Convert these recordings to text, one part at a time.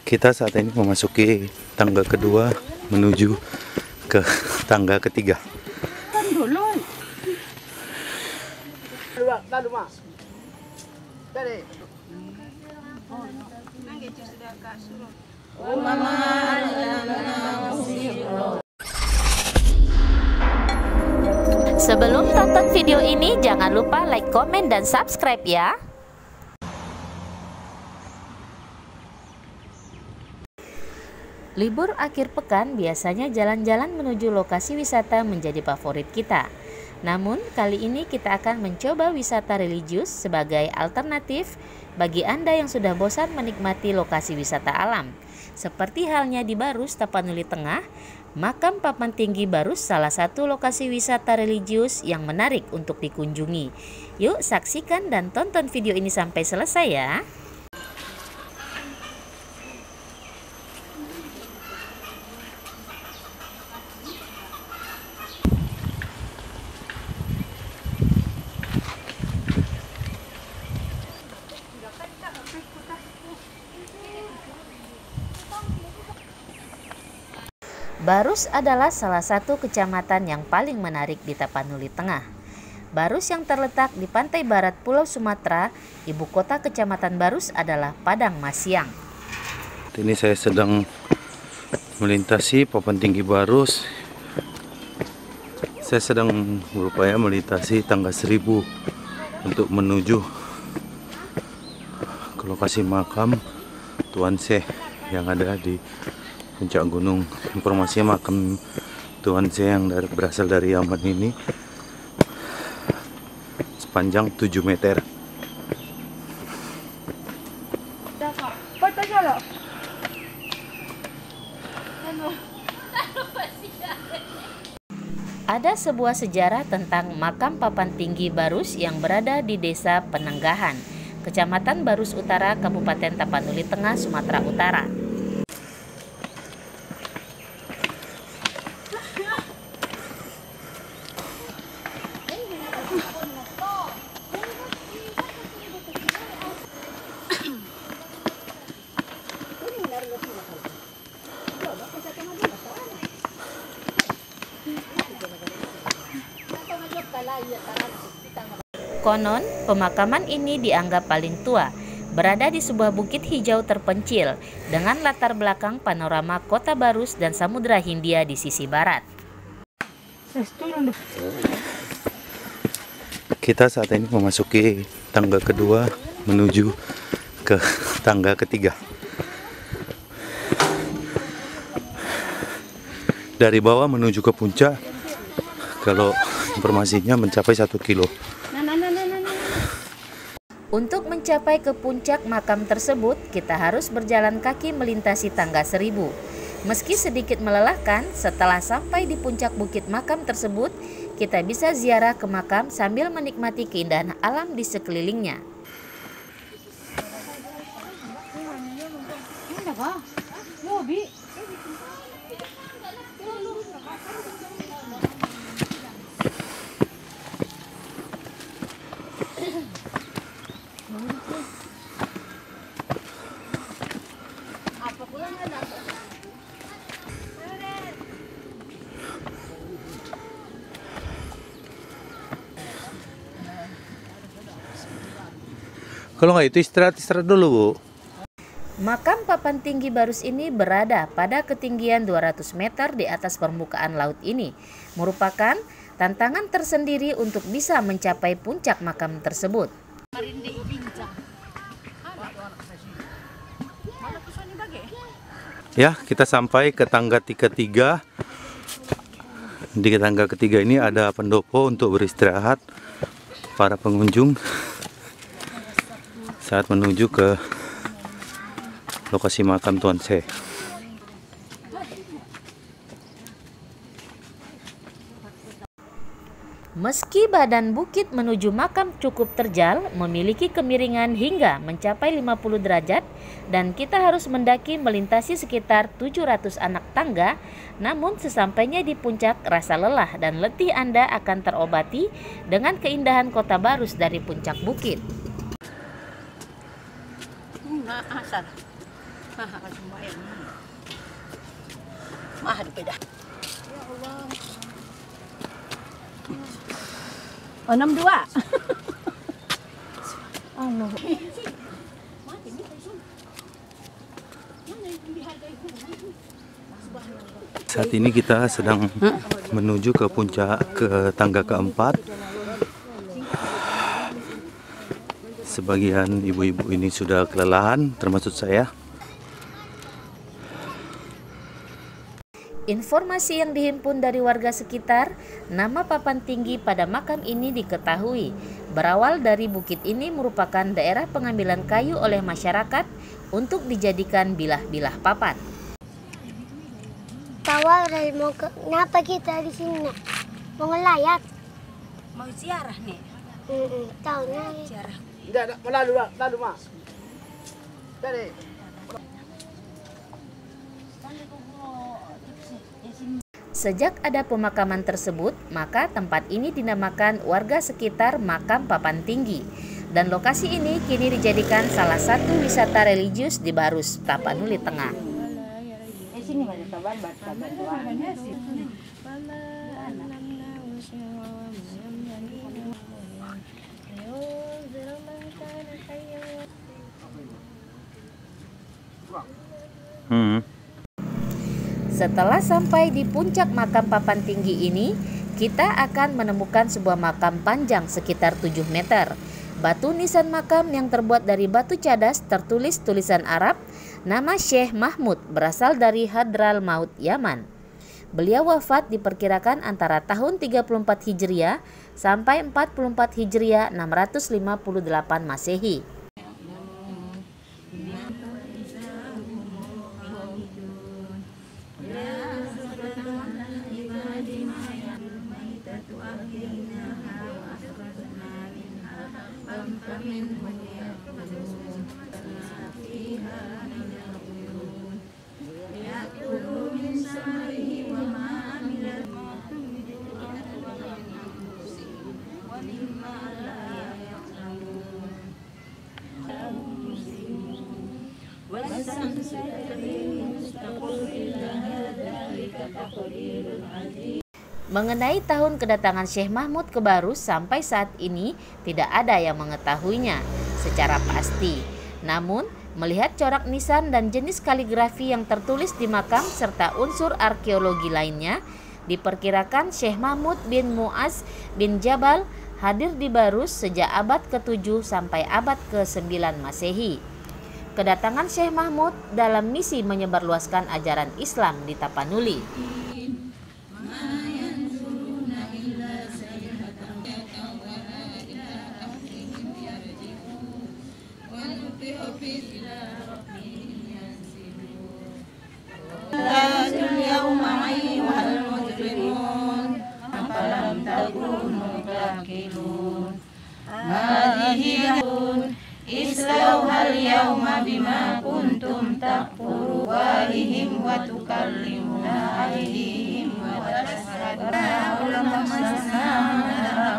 Kita saat ini memasuki tangga kedua menuju ke tangga ketiga. Sebelum tonton video ini, jangan lupa like, komen, dan subscribe ya. Libur akhir pekan biasanya jalan-jalan menuju lokasi wisata menjadi favorit kita. Namun kali ini kita akan mencoba wisata religius sebagai alternatif bagi Anda yang sudah bosan menikmati lokasi wisata alam. Seperti halnya di Barus, Tapanuli Tengah, Makam Papan Tinggi Barus salah satu lokasi wisata religius yang menarik untuk dikunjungi. Yuk saksikan dan tonton video ini sampai selesai ya. Barus adalah salah satu kecamatan yang paling menarik di Tapanuli Tengah. Barus yang terletak di pantai barat Pulau Sumatera, ibu kota kecamatan Barus adalah Padang Masiang. Ini saya sedang melintasi Papan Tinggi Barus. Saya sedang berupaya melintasi tangga 1000 untuk menuju ke lokasi makam Tuan Syekh yang ada di puncak gunung. Informasinya makam Tuan Syekh yang berasal dari Yaman ini sepanjang 7 meter. Ada sebuah sejarah tentang makam Papan Tinggi Barus yang berada di Desa Penenggahan, Kecamatan Barus Utara, Kabupaten Tapanuli Tengah, Sumatera Utara. Konon, pemakaman ini dianggap paling tua, berada di sebuah bukit hijau terpencil dengan latar belakang panorama kota Barus dan Samudra Hindia di sisi barat. Kita saat ini memasuki tangga kedua menuju ke tangga ketiga. Dari bawah menuju ke puncak, kalau informasinya mencapai 1 kilo. Untuk mencapai ke puncak makam tersebut, kita harus berjalan kaki melintasi tangga 1000. Meski sedikit melelahkan, setelah sampai di puncak bukit makam tersebut, kita bisa ziarah ke makam sambil menikmati keindahan alam di sekelilingnya. Kalau nggak itu istirahat dulu, Bu. Makam Papan Tinggi Barus ini berada pada ketinggian 200 meter di atas permukaan laut ini, merupakan tantangan tersendiri untuk bisa mencapai puncak makam tersebut. Ya, kita sampai ke tangga ketiga. Di tangga ketiga ini ada pendopo untuk beristirahat para pengunjung saat menuju ke lokasi makam Tuan Syekh. Meski badan bukit menuju makam cukup terjal, memiliki kemiringan hingga mencapai 50 derajat, dan kita harus mendaki melintasi sekitar 700 anak tangga, namun sesampainya di puncak rasa lelah dan letih Anda akan terobati dengan keindahan kota Barus dari puncak bukit. Mahal beda. Oh, 62. Allah. Saat ini kita sedang menuju ke puncak, ke tangga keempat. Sebagian ibu-ibu ini sudah kelelahan, termasuk saya. Informasi yang dihimpun dari warga sekitar, nama papan tinggi pada makam ini diketahui berawal dari bukit ini merupakan daerah pengambilan kayu oleh masyarakat untuk dijadikan bilah-bilah papan. Tawar mau kenapa kita di sini? Mau ngelayat? Mau ziarah nih. Tahu nih. Ziarah. Tidak, lalu mas. Dari. Sejak ada pemakaman tersebut, maka tempat ini dinamakan warga sekitar Makam Papan Tinggi. Dan lokasi ini kini dijadikan salah satu wisata religius di Barus, Tapanuli Tengah. Setelah sampai di puncak makam papan tinggi ini, kita akan menemukan sebuah makam panjang sekitar 7 meter. Batu nisan makam yang terbuat dari batu cadas tertulis tulisan Arab, nama Syekh Mahmud berasal dari Hadral Maut, Yaman. Beliau wafat diperkirakan antara tahun 34 Hijriah sampai 44 Hijriah 658 Masehi. Mengenai tahun kedatangan Syekh Mahmud ke Barus sampai saat ini tidak ada yang mengetahuinya secara pasti. Namun, melihat corak nisan dan jenis kaligrafi yang tertulis di makam serta unsur arkeologi lainnya, diperkirakan Syekh Mahmud bin Mu'az bin Jabal hadir di Barus sejak abad ke-7 sampai abad ke-9 Masehi. Kedatangan Syekh Mahmud dalam misi menyebarluaskan ajaran Islam di Tapanuli. Islauhal yauma bima kuntum takfuru walihim wa tukallimuna aydihim wa tashhaduna ulama masna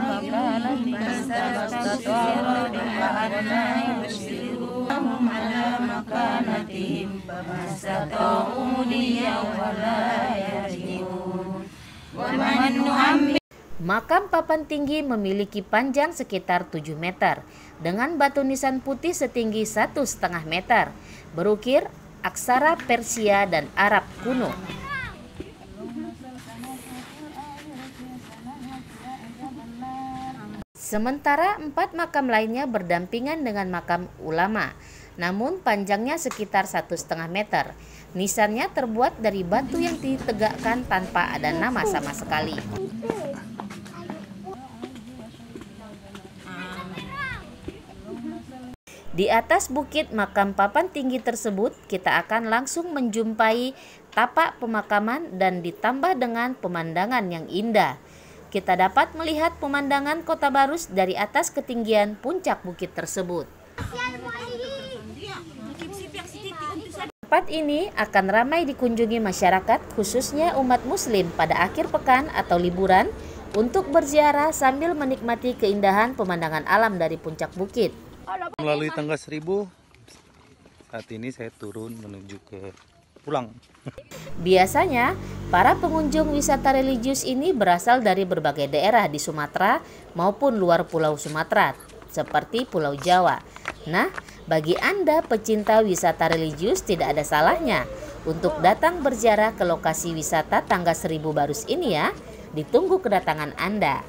makana bisastata'u bihadna yusirruhum ala makanatihim famasata'u liyaw wa la yarji'un wa man nu'ammi. Makam papan tinggi memiliki panjang sekitar 7 meter dengan batu nisan putih setinggi 1,5 meter, berukir aksara Persia dan Arab kuno. Sementara 4 makam lainnya berdampingan dengan makam ulama, namun panjangnya sekitar 1,5 meter. Nisannya terbuat dari batu yang ditegakkan tanpa ada nama sama sekali. Di atas bukit makam papan tinggi tersebut, kita akan langsung menjumpai tapak pemakaman dan ditambah dengan pemandangan yang indah. Kita dapat melihat pemandangan kota Barus dari atas ketinggian puncak bukit tersebut. Tempat ini akan ramai dikunjungi masyarakat, khususnya umat muslim pada akhir pekan atau liburan, untuk berziarah sambil menikmati keindahan pemandangan alam dari puncak bukit. Melalui tangga 1000 Saat ini saya turun menuju ke pulang. Biasanya, para pengunjung wisata religius ini berasal dari berbagai daerah di Sumatera maupun luar Pulau Sumatera, seperti Pulau Jawa. Nah, bagi Anda pecinta wisata religius tidak ada salahnya untuk datang berziarah ke lokasi wisata Tangga Seribu Barus ini ya. Ditunggu kedatangan Anda.